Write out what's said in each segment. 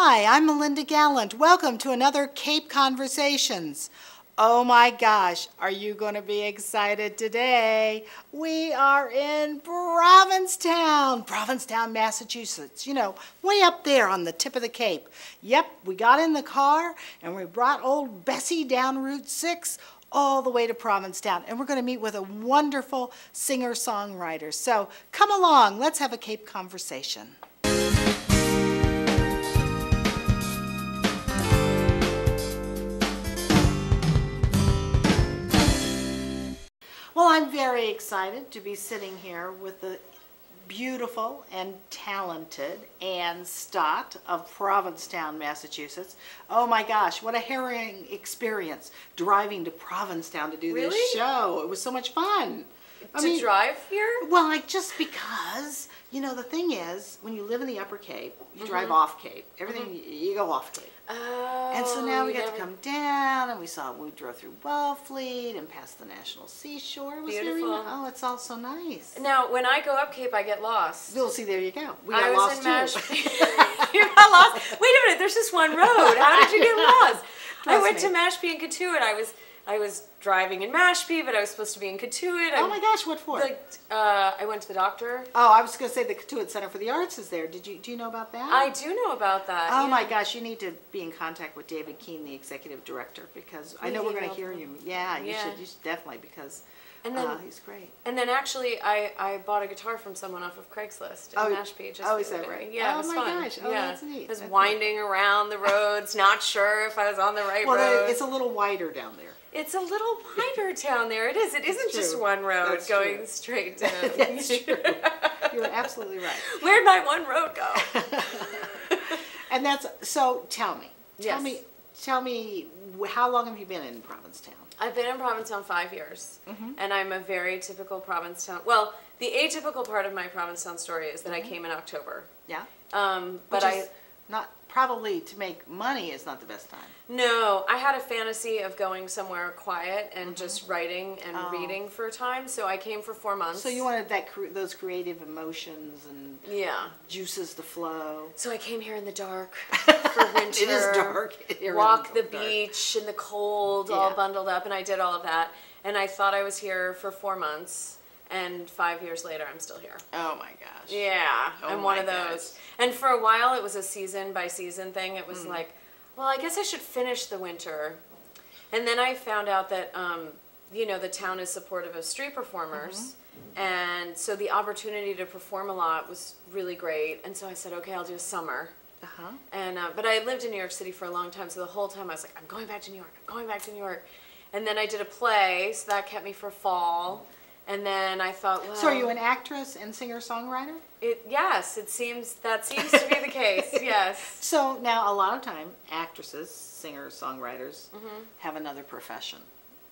Hi, I'm Melinda Gallant. Welcome to another Cape Conversations. Oh my gosh, are you going to be excited today? We are in Provincetown, Massachusetts. You know, way up there on the tip of the Cape. Yep, we got in the car and we brought old Bessie down Route 6 all the way to Provincetown. And we're going to meet with a wonderful singer-songwriter. So come along, let's have a Cape conversation. Well, I'm very excited to be sitting here with the beautiful and talented Ann Stott of Provincetown, Massachusetts. Oh my gosh, what a harrowing experience driving to Provincetown to do this show. It was so much fun. I mean, drive here? Well, just because, you know, the thing is, when you live in the Upper Cape, you drive off Cape. Everything, you go off Cape. Oh, and so now we got to come down, and we drove through Wellfleet and past the National Seashore. It was beautiful. Oh, it's all so nice. Now, when I go up Cape, I get lost. You'll see, there you go. We got lost too. You got lost? Wait a minute, there's just one road. How did you get lost? I went to Mashpee and Cotuit. I was driving in Mashpee, but I was supposed to be in Cotuit. Oh my gosh, what for? I went to the doctor. Oh, I was going to say the Cotuit Center for the Arts is there. Do you know about that? I do know about that. Oh my gosh, you need to be in contact with David Keene, the executive director, because I know we're going to hear you. Yeah, you should definitely, because he's great. And then actually, I bought a guitar from someone off of Craigslist in Mashpee. Is that right? Yeah, it was fun. Oh my gosh, that's neat. I was winding around the roads, not sure if I was on the right road. It's a little wider down there. It's a little wider down there. It is. It isn't just one road going straight down. That's true. You're absolutely right. Where'd my one road go? And so tell me. Tell me, how long have you been in Provincetown? I've been in Provincetown 5 years, and I'm a very typical Provincetown. Well, the atypical part of my Provincetown story is that I came in October. Yeah. But not probably to make money is not the best time. No, I had a fantasy of going somewhere quiet and just writing and reading for a time. So I came for 4 months. So you wanted those creative emotions and juices to flow. So I came here in the dark for winter. It is dark. Walk the beach in the cold, all bundled up, and I did all of that. And I thought I was here for 4 months. And 5 years later, I'm still here. Oh my gosh. Yeah, I'm one of those. And for a while, it was a season by season thing. It was like, well, I guess I should finish the winter. And then I found out that, you know, the town is supportive of street performers. And so the opportunity to perform a lot was really great. And so I said, okay, I'll do a summer. And but I had lived in New York City for a long time. So the whole time I was like, I'm going back to New York. I'm going back to New York. And then I did a play, so that kept me for fall. And then I thought, well... So are you an actress and singer-songwriter? Yes, that seems to be the case, yes. So now a lot of time, actresses, singers, songwriters, have another profession.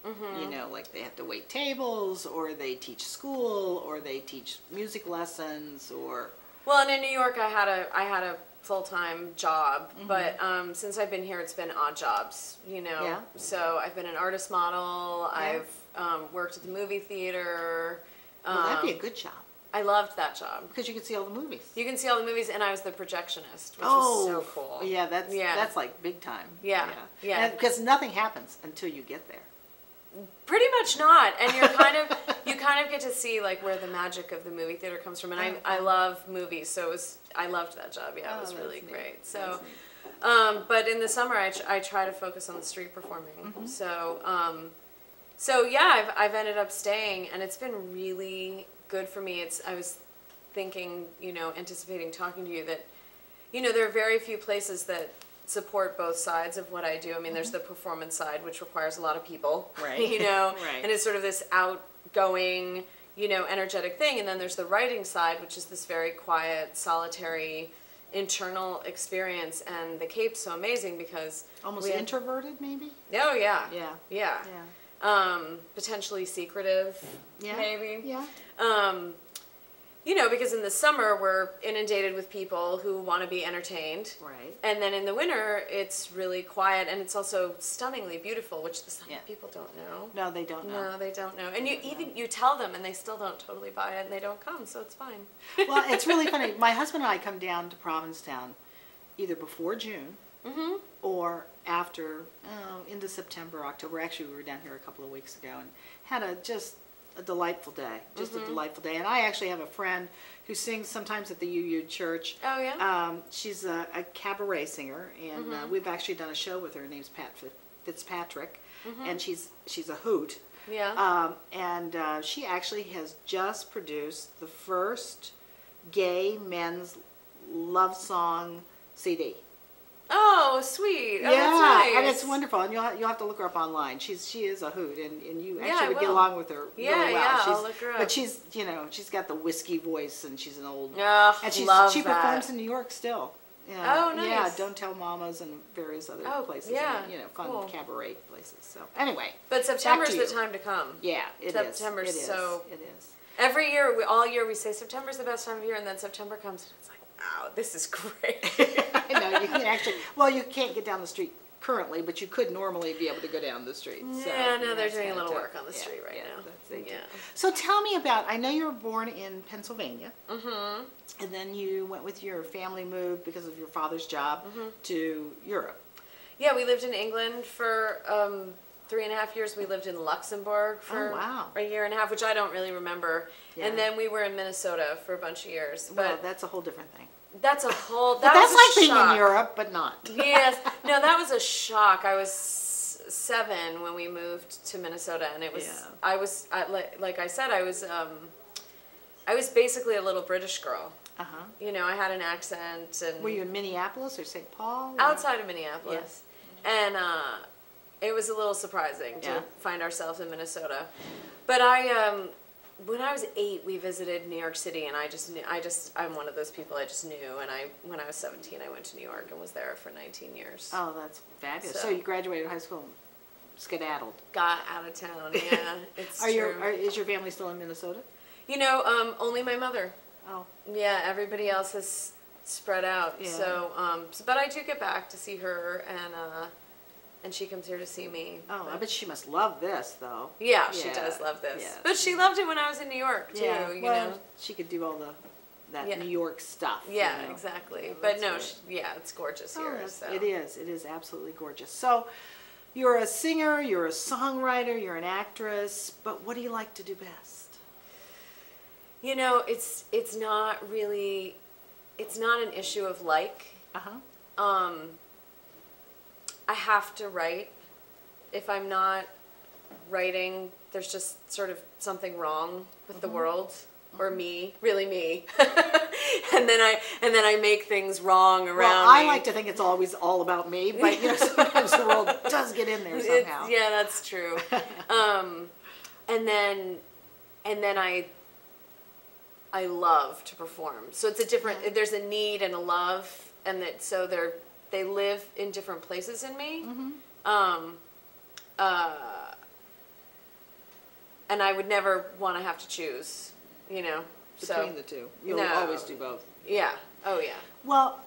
You know, like they have to wait tables, or they teach school, or they teach music lessons, or... Well, and in New York I had a full-time job, but since I've been here it's been odd jobs, you know. Yeah. So I've been an artist model, I've worked at the movie theater. Well, that'd be a good job. I loved that job. Because you could see all the movies. You can see all the movies, and I was the projectionist, which was so cool. Yeah, that's like big time. Yeah. Because nothing happens until you get there. Pretty much not, and you kind of get to see like where the magic of the movie theater comes from, and I love movies, so I loved that job. Yeah, it was really great. So, but in the summer I try to focus on the street performing. So yeah, I've ended up staying, and it's been really good for me. I was thinking, you know, anticipating talking to you that, you know, there are very few places that support both sides of what I do. I mean, there's the performance side, which requires a lot of people, you know, and it's sort of this outgoing, you know, energetic thing. And then there's the writing side, which is this very quiet, solitary, internal experience. And the Cape's so amazing because almost introverted, maybe. Oh yeah, yeah. Potentially secretive, maybe. Yeah. You know, because in the summer we're inundated with people who want to be entertained. Right. And then in the winter it's really quiet, and it's also stunningly beautiful, which the summer people don't know. No, they don't know. No, they don't know. And you tell them and they still don't totally buy it, and they don't come, so it's fine. Well, it's really funny. My husband and I come down to Provincetown either before June or after, into September, October. Actually, we were down here a couple of weeks ago and had just a delightful day, just a delightful day. And I actually have a friend who sings sometimes at the UU Church. Oh, yeah? She's a cabaret singer, and we've actually done a show with her. Her name's Pat Fitzpatrick, and she's a hoot. Yeah. And she actually has just produced the first gay men's love song CD. Oh, sweet. Oh, Yeah, that's nice. and it's wonderful. And you'll have to look her up online. She is a hoot, and you Yeah, actually I would get will. along with her Yeah, really well. yeah, I'll look her up. But she's got the whiskey voice, and she's an old. Oh, and she that. performs in New York still. Yeah, Oh, nice. Yeah, Don't Tell Mamas and various other places. Yeah, and, fun cool. cabaret places. So anyway. But September's back to the you. time to come. Yeah, it is. September's It is. so. It is. Every year, all year, we say September's the best time of year, and then September comes, and it's like, wow, this is great. I know, you can actually, well, you can't get down the street currently, but you could normally be able to go down the street. So, Yeah, no, they're that's doing a kinda little tough. work on the street right now. They do. Yeah. So tell me about, I know you were born in Pennsylvania. And then you went with your family moved because of your father's job to Europe. Yeah, we lived in England for 3.5 years. We lived in Luxembourg for a year and a half, which I don't really remember. Yeah. And then we were in Minnesota for a bunch of years. Well, But that's a whole different thing. that's a whole. But That that's was like a being shock. in Europe, but not. Yes. No, that was a shock. I was 7 when we moved to Minnesota, and it was. Yeah. Like I said, I was basically a little British girl. Uh-huh. You know, I had an accent, and Were you in Minneapolis or St. Paul? Or? outside of Minneapolis, and it was a little surprising to find ourselves in Minnesota. But when I was 8, we visited New York City, and I'm one of those people I just knew. And when I was 17, I went to New York and was there for 19 years. Oh, that's fabulous. So So- you graduated high school, skedaddled. Got out of town. Yeah, it's true. Is your family still in Minnesota? You know, only my mother. Oh. Yeah, everybody else has spread out. Yeah. So, but I do get back to see her, and she comes here to see me. Oh, I But- bet she must love this, though. Yeah, she Yeah, does love this. yeah. But she loved it when I was in New York too. Yeah, You well, know. she could do all that Yeah. New York stuff. Yeah, you know. exactly. Oh, but that's no, great. it's gorgeous Oh, here. that's- So. It is. It is absolutely gorgeous. So, you're a singer, you're a songwriter, you're an actress, but what do you like to do best? You know, it's not really, it's not an issue of like. Uh-huh. I have to write. If I'm not writing, there's just sort of something wrong with the world or me, really me. and then I make things wrong around Well, I me. like to think it's always all about me, but sometimes the world does get in there somehow. Yeah, that's true. And then I love to perform. So it's a different. There's a need and a love, and they live in different places in me. And I would never want to have to choose. You know, Between the two, you'll No. always do both. Yeah. Oh yeah. Well,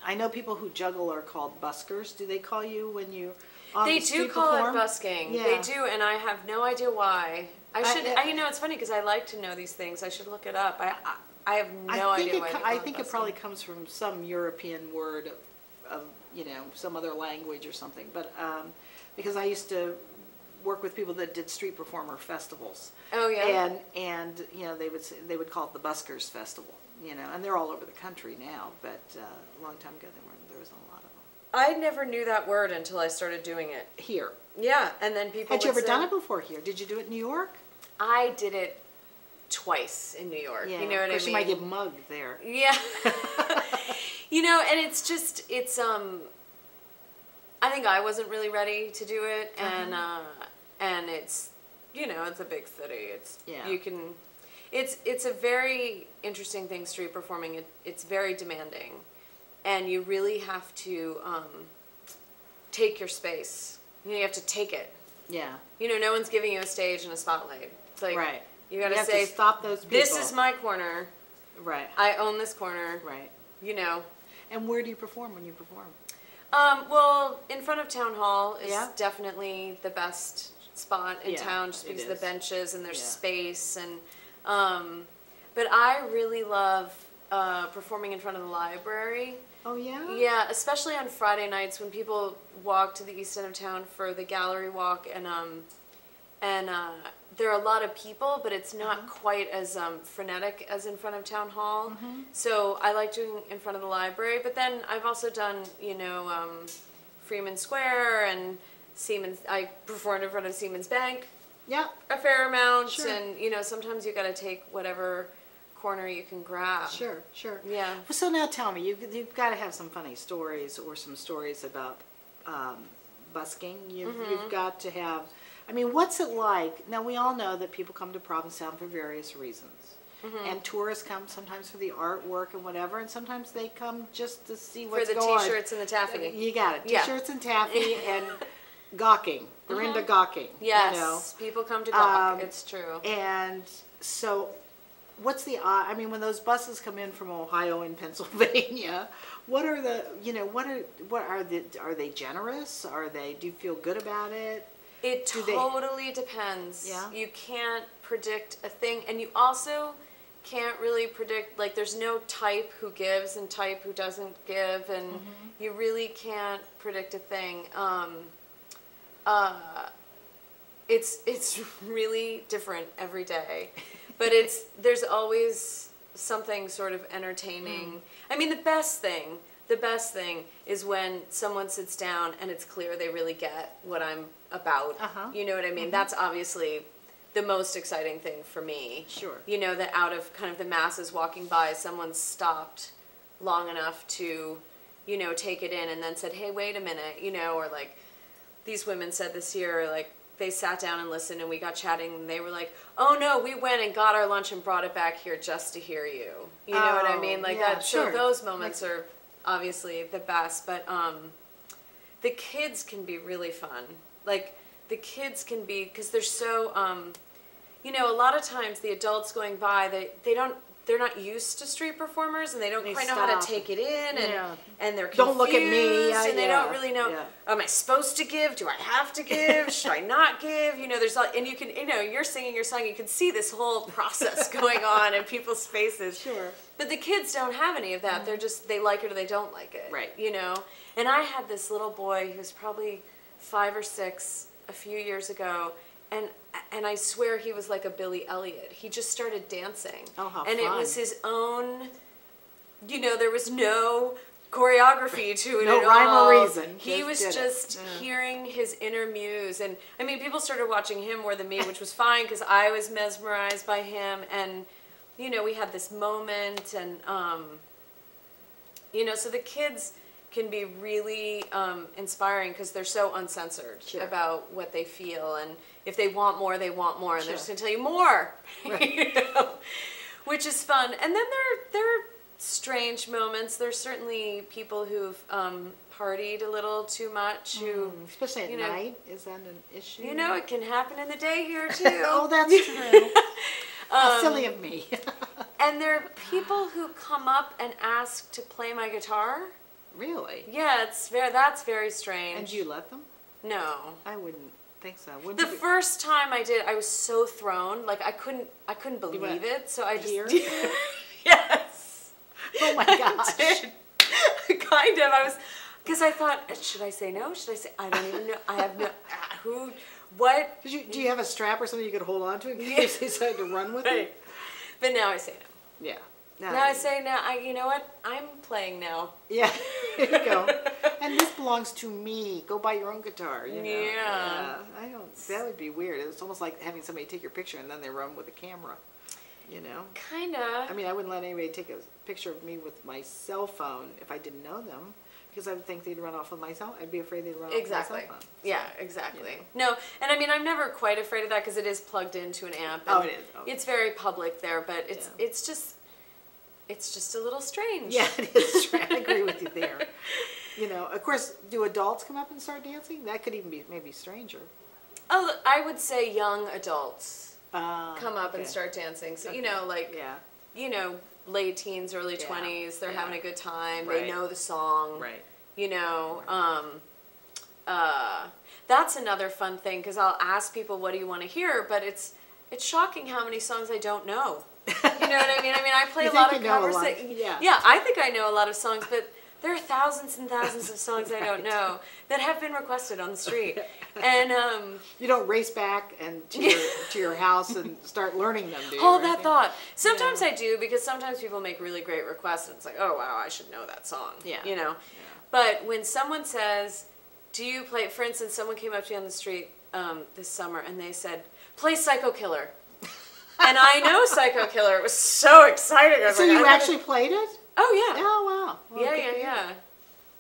I know people who juggle are called buskers. Do they call you when you on They the do street call perform? it busking. Yeah. They do, and I have no idea why. I- You know, it's funny because I like to know these things. I should look it up. I have no idea why. I think it probably comes from some European word of some other language or something. But because I used to work with people that did street performer festivals. Oh yeah. And they would call it the Buskers Festival. And they're all over the country now. But a long time ago there was a lot of them I never knew that word until I started doing it. here. Yeah, and then people. Had you would ever say- done it before here? Did you do it in New York? I did it twice in New York. Yeah. You know what I mean? You might get mugged there. Yeah. And it's just I think I wasn't really ready to do it, and it's it's a big city. It's a very interesting thing, street performing. It's very demanding, and you really have to take your space. You have to take it. Yeah. No one's giving you a stage and a spotlight. It's like Right. you got to have say, to stop those people. "This is my corner. Right. I own this corner." Right. And where do you perform when you perform? Well, in front of Town Hall is Yeah. definitely the best spot in Yeah, town, just it because of the is. benches and there's Yeah. space. And but I really love performing in front of the library. Oh, yeah? Yeah, especially on Friday nights when people walk to the east end of town for the gallery walk, and there are a lot of people, but it's not quite as frenetic as in front of town hall. So I like doing in front of the library, but then I've also done, Freeman Square and Siemens. I performed in front of Siemens Bank. Yeah. A fair amount, Sure. and sometimes you got to take whatever corner you can grab. Sure, sure. Yeah. Well, so now tell me, you've got to have some funny stories or some stories about busking. You've got to have, I mean, what's it like? Now, we all know that people come to Provincetown for various reasons. And tourists come sometimes for the artwork and whatever, and sometimes they come just to see what's going on. For the t-shirts and the taffy. You got it. T-shirts and taffy and gawking. They're into gawking. Yes, people come to gawk. It's true. And so, what's the I mean, when those buses come in from Ohio and Pennsylvania, what are the are they generous? Do you feel good about it? It totally depends. Yeah. You can't predict a thing, and you also can't really predict, like, there's no type who gives and type who doesn't give, and you really can't predict a thing. It's really different every day, but there's always something sort of entertaining. I mean, the best thing is when someone sits down and it's clear they really get what I'm about. You know what I mean? That's obviously the most exciting thing for me. Sure. That out of kind of the masses walking by, someone stopped long enough to, take it in and then said, hey, wait a minute, or like these women said this year, like, they sat down and listened, and we got chatting, and they were like, oh no, we went and got our lunch and brought it back here just to hear you. You know what I mean? Like that. Sure. So those moments are obviously the best, but the kids can be really fun. Like, the kids can be, because they're so, a lot of times the adults going by, they're not used to street performers, and they don't quite know how to take it in, and they're confused, don't look at me, and they don't really know, am I supposed to give? Do I have to give? Should I not give? There's and you can, you're singing your song, you can see this whole process going on in people's faces. Sure. But the kids don't have any of that. They're just, they like it or they don't like it. Right. And I had this little boy who was probably 5 or 6 a few years ago, and I swear he was like a Billy Elliot. He just started dancing. Oh, how and fun. It was his own, there was no choreography to it no at rhyme all. or reason. He was just hearing his inner muse. And I mean, people started watching him more than me, which was fine because I was mesmerized by him. And, we had this moment, and, so the kids can be really inspiring because they're so uncensored about what they feel, and if they want more, they want more, and they're just going to tell you more, right. Which is fun. And then there are strange moments. There's certainly people who've partied a little too much, who, especially at night. Is that an issue? It can happen in the day here too. Oh, that's true. How silly of me. And there are people who come up and ask to play my guitar. Really? Yeah, that's very strange. And do you let them? No. I wouldn't think so. The first time I did, I was so thrown. Like, I couldn't believe it. So I just Yes. Oh my gosh. Kind of. I was, because I thought, should I say no? Should I say, I don't even know. I have no, what? Do you have a strap or something you could hold on to in case they decided to run with it? But now I say no. Yeah. Now I say no. You know what? I'm playing now. Yeah. There you go. And this belongs to me. Go buy your own guitar. Yeah. I don't. That would be weird. It's almost like having somebody take your picture and then they run with a camera. Kinda. I mean, I wouldn't let anybody take a picture of me with my cell phone if I didn't know them, because I would think they'd run off with my cell. I'd be afraid they'd run off with my cell phone. So, yeah, exactly. No, and I mean, I'm never quite afraid of that because it is plugged into an amp. Oh, it is. It's very public there, but it's just a little strange. Yeah, it is strange. I agree with you there. Of course, do adults come up and start dancing? That could even be maybe stranger. Oh, I would say young adults come up and okay. start dancing. So, late teens, early 20s, they're having a good time. Right. They know the song. Right. That's another fun thing because I'll ask people, what do you want to hear? But it's shocking how many songs I don't know. You know what I mean? I play You a lot think of you know a covers. lot. Yeah, I think I know a lot of songs, but there are thousands and thousands of songs I don't know that have been requested on the street. And you don't race back and to your house and start learning them, do you? hold that thought. Sometimes I do, because sometimes people make really great requests and it's like, oh wow, I should know that song. Yeah. You know? Yeah. But when someone says, do you play, for instance, someone came up to me on the street this summer and they said, play Psycho Killer. And I know Psycho Killer. It was so exciting. I was So like, you actually played it? Oh yeah. Oh wow. Well, Yeah.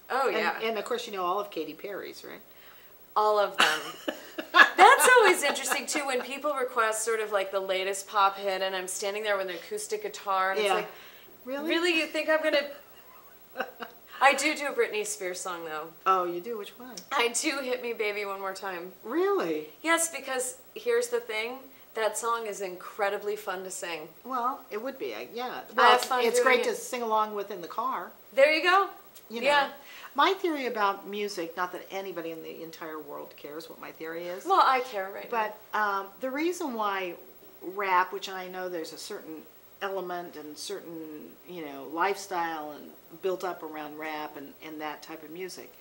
Oh yeah. And of course you know all of Katy Perry's, right? All of them. That's always interesting too, when people request sort of like the latest pop hit and I'm standing there with an acoustic guitar and it's like, really you think I'm gonna... I do a Britney Spears song though. Oh, you do? Which one? I do Hit Me Baby One More Time. Really? Yes, because here's the thing. That song is incredibly fun to sing. Well, it would be, yeah. I Well, have fun it's doing great it. to sing along with in the car. There you go. You know. Yeah. My theory about music, not that anybody in the entire world cares what my theory is, Well, I care right now. but the reason why rap, which I know there's a certain element and certain, lifestyle and built up around rap and that type of music.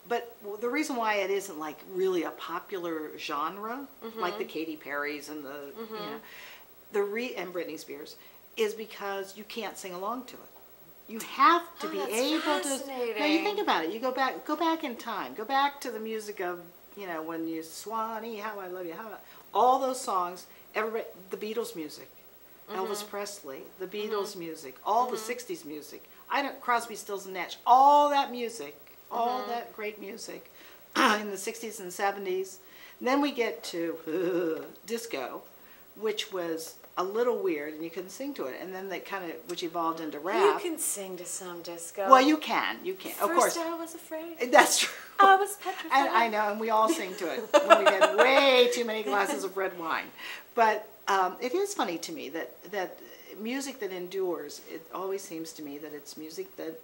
But the reason why it isn't like really a popular genre, like the Katy Perry's and and Britney Spears, is because you can't sing along to it. You have to be able to. Now you think about it. You go back in time. Go back to the music of when you Swanee, How I Love You, all those songs. Everybody, the Beatles music, Elvis Presley, the Beatles music, all the '60s music. Crosby, Stills and Nash, all that music. All that great music in the 60s and 70s. And then we get to disco, which was a little weird, and you couldn't sing to it. And then which evolved into rap. You can sing to some disco. Well, you can. Of course. First I was afraid. That's true. I was petrified. And I know, and we all sing to it when we've had way too many glasses of red wine. But it is funny to me that music that endures, it always seems to me that it's music that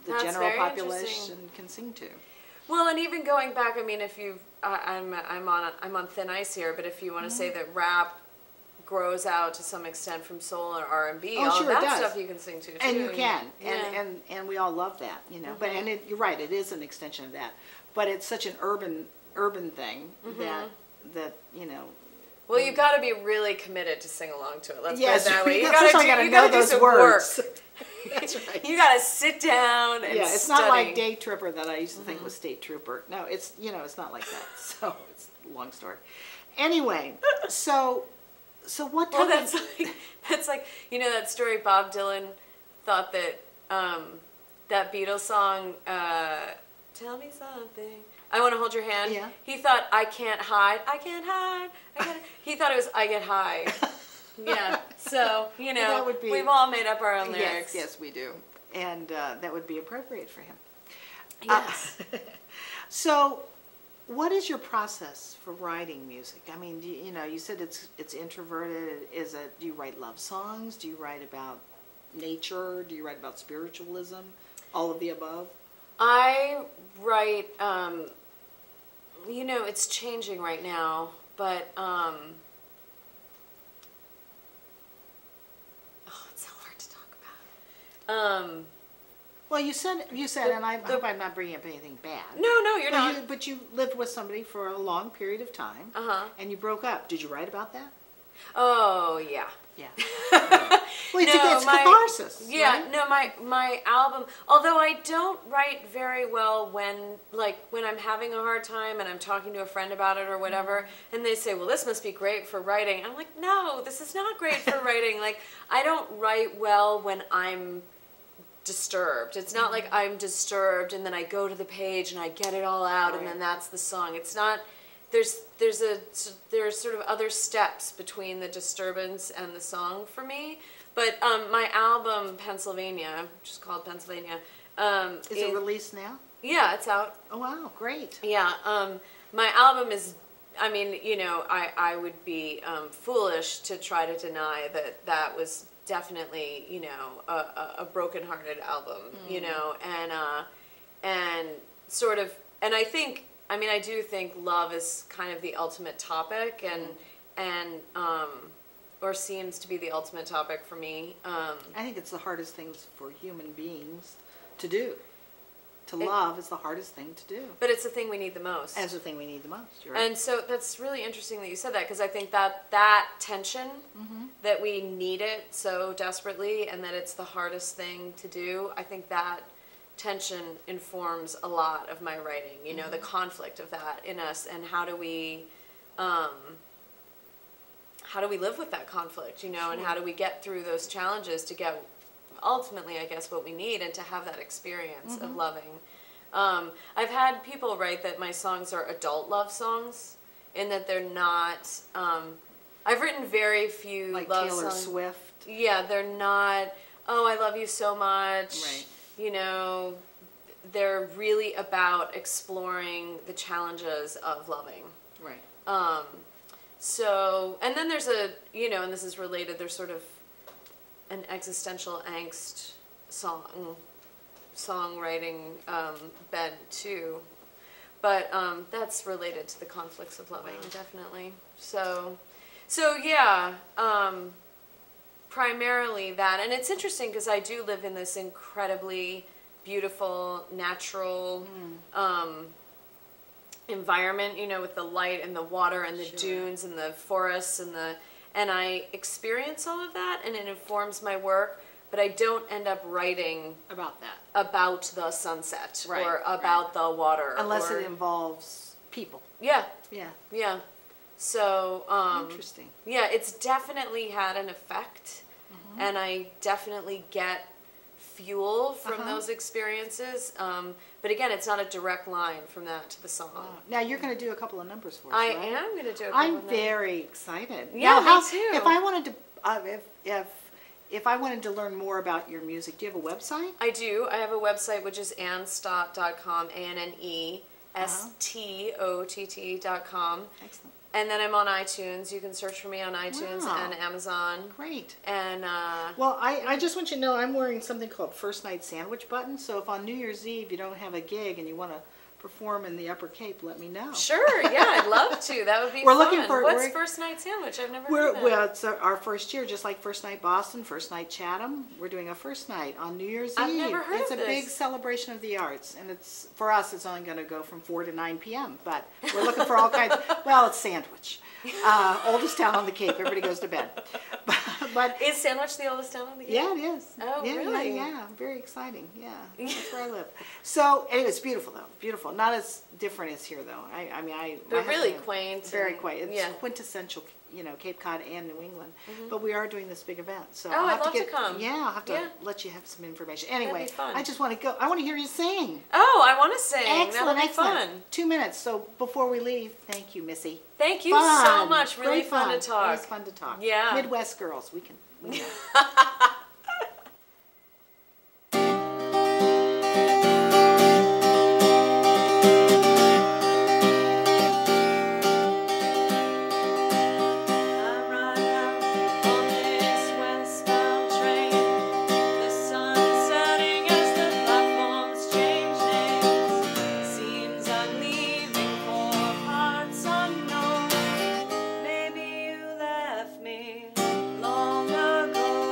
the general population can sing to. Well, and even going back, if you, I'm on thin ice here, but if you want to say that rap grows out to some extent from soul or R&B, all sure that stuff you can sing to too. And you can, and we all love that, But you're right, it is an extension of that. But it's such an urban thing that. Well, you got to be really committed to sing along to it. Let's put it that way. You got to know those words. That's right. You got to sit down and it's study. not like Day Tripper that I used to think was State Trooper. No, it's it's not like that. So it's a long story. Anyway, so what? Well, that's like that story. Bob Dylan thought that that Beatles song, "Tell Me Something." I Want to Hold Your Hand. Yeah. He thought, I can't hide. He thought it was I Get High. Yeah. So, that would be, we've all made up our own lyrics. Yes, we do. And that would be appropriate for him. Yes. So, what is your process for writing music? You said it's introverted. Do you write love songs? Do you write about nature? Do you write about spiritualism? All of the above? I write, it's changing right now, but, it's so hard to talk about. Well, you said, and I hope I'm not bringing up anything bad. No, you're not. But you lived with somebody for a long period of time, and you broke up. Did you write about that? Oh, yeah. Yeah. Well, it's catharsis. Yeah, right? no, my album, although I don't write very well when I'm having a hard time and I'm talking to a friend about it or whatever, and they say, well, this must be great for writing. I'm like, no, this is not great for writing. I don't write well when I'm disturbed. It's not like I'm disturbed and then I go to the page and I get it all out and then that's the song. It's not... There's sort of other steps between the disturbance and the song for me. But my album Pennsylvania, which is called Pennsylvania, is it released now? Yeah, it's out. Oh wow, great. Yeah, my album is. I would be foolish to try to deny that was definitely a broken-hearted album. And sort of, and I think. I do think love is kind of the ultimate topic, and or seems to be the ultimate topic for me. I think it's the hardest things for human beings to do. To love is the hardest thing to do. But it's the thing we need the most. And it's the thing we need the most. You're right. And so that's really interesting that you said that, because I think that tension, that we need it so desperately, and that it's the hardest thing to do, I think that tension informs a lot of my writing, you know, the conflict of that in us, and how do we live with that conflict, you know, and how do we get through those challenges to get ultimately, I guess, what we need, and to have that experience of loving. I've had people write that my songs are adult love songs, in that they're not, I've written very few like love Taylor songs. Swift. Yeah, they're not, oh, I love you so much. Right. You know, they're really about exploring the challenges of loving. Right. So, and then there's a, you know, and this is related, there's sort of an existential angst songwriting bent too. But that's related to the conflicts of loving, definitely. So yeah, primarily that. And it's interesting because I do live in this incredibly beautiful, natural environment, you know, with the light and the water and the dunes and the forests and I experience all of that, and it informs my work, but I don't end up writing About that. about the sunset Right, or about the water. Unless or, it involves people. Yeah, Yeah. yeah. So, Interesting. yeah, it's definitely had an effect, and I definitely get fuel from those experiences. But again, it's not a direct line from that to the song. Wow. Now you're going to do a couple of numbers for us, I right? am going to do a couple I'm of very excited. Yeah, now, me too. If I wanted to, if I wanted to learn more about your music, do you have a website? I do. I have a website which is annestott.com, ANNESTOTT.com. Excellent. And then I'm on iTunes. You can search for me on iTunes Wow. and Amazon. Great. And Well, I just want you to know I'm wearing something called First Night Sandwich Button. So if on New Year's Eve you don't have a gig and you want to perform in the Upper Cape, let me know. sure, yeah, I'd love to. That would be We're fun. looking for- What's we're- First Night Sandwich? I've never heard of that. Well, it's our first year, just like First Night Boston, First Night Chatham. We're doing a first night on New Year's I've Eve. never heard It's of a big this. celebration of the arts, and it's for us. It's only going to go from 4 to 9 p.m. But we're looking for all kinds. Well, it's Sandwich, oldest town on the Cape. Everybody goes to bed. But Is Sandwich the oldest town in the Cape? yeah, it is. Oh, yeah, really? Yeah, very exciting. Yeah, that's where I live. So anyway, it's beautiful though. Beautiful. Not as different as here though. I mean, But my really husband- quaint. Very and- quaint. It's yeah. quintessential, you know, Cape Cod and New England. But we are doing this big event, so Oh, I'll I'd have love to to get. come. Yeah, I'll have to Yeah. let you have some information. Anyway, fun. I just want to go. I want to hear you sing. Oh, I want to sing. Excellent, That'll be excellent. fun. 2 minutes. So before we leave, thank you, Missy. Thank you so Fun. much. Really Great fun to talk. It was fun to talk. Yeah. Midwest girls, we can. We know. I'm riding out on this westbound train. The sun is setting as the platforms change names. Seems I'm leaving for parts unknown. Maybe you left me long ago.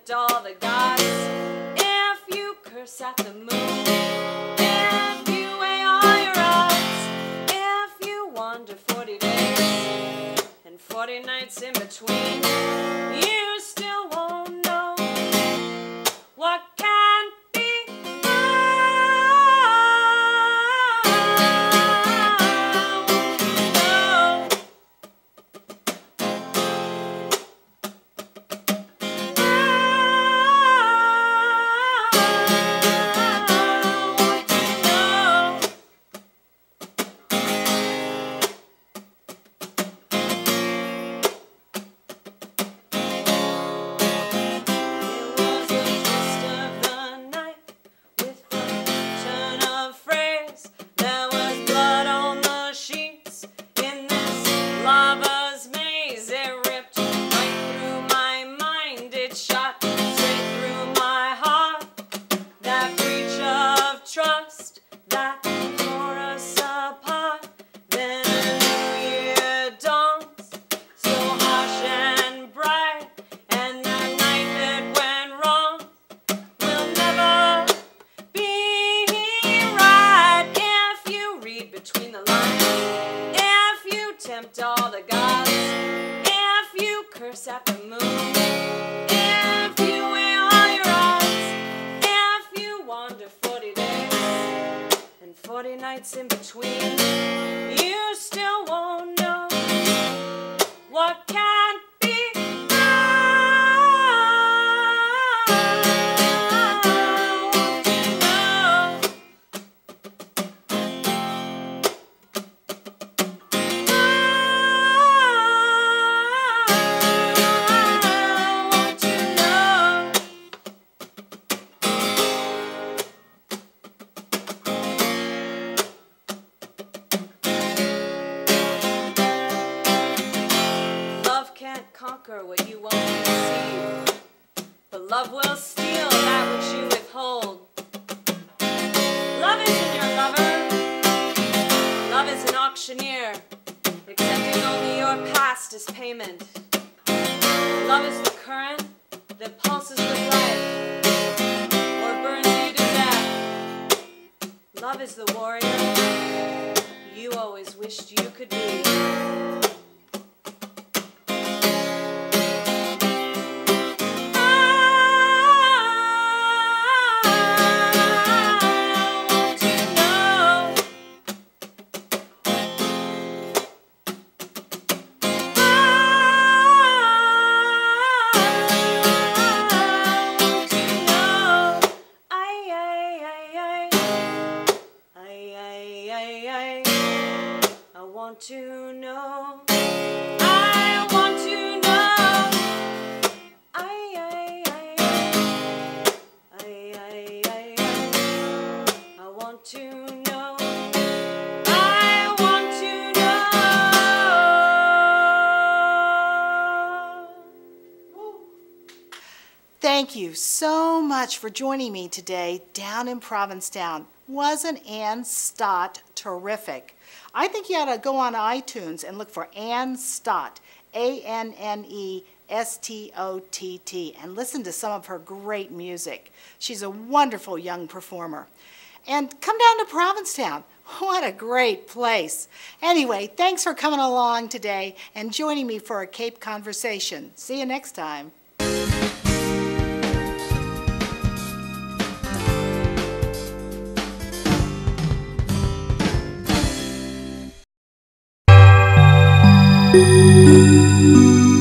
tempt all the gods, if you curse at the moon, if you weigh all your odds, if you wander 40 days and 40 nights in between, you still won't know what can be. All the gods, if you curse at the moon, if you weigh all your odds, if you wander 40 days and 40 nights in between, you still won't know what can be. Conquer what you won't receive, but love will steal that which you withhold. Love isn't your lover. Love is an auctioneer, accepting only your past as payment. Love is the current that pulses with life or burns you to death. Love is the warrior you always wished you could be. I want to know. I want to know. I want to know. I want to know. Thank you so much for joining me today down in Provincetown. Wasn't Ann Stott terrific? I think you ought to go on iTunes and look for Ann Stott, A-N-N-E-S-T-O-T-T, and listen to some of her great music. She's a wonderful young performer. And come down to Provincetown. What a great place. Anyway, thanks for coming along today and joining me for a Cape Conversation. See you next time. Thank you.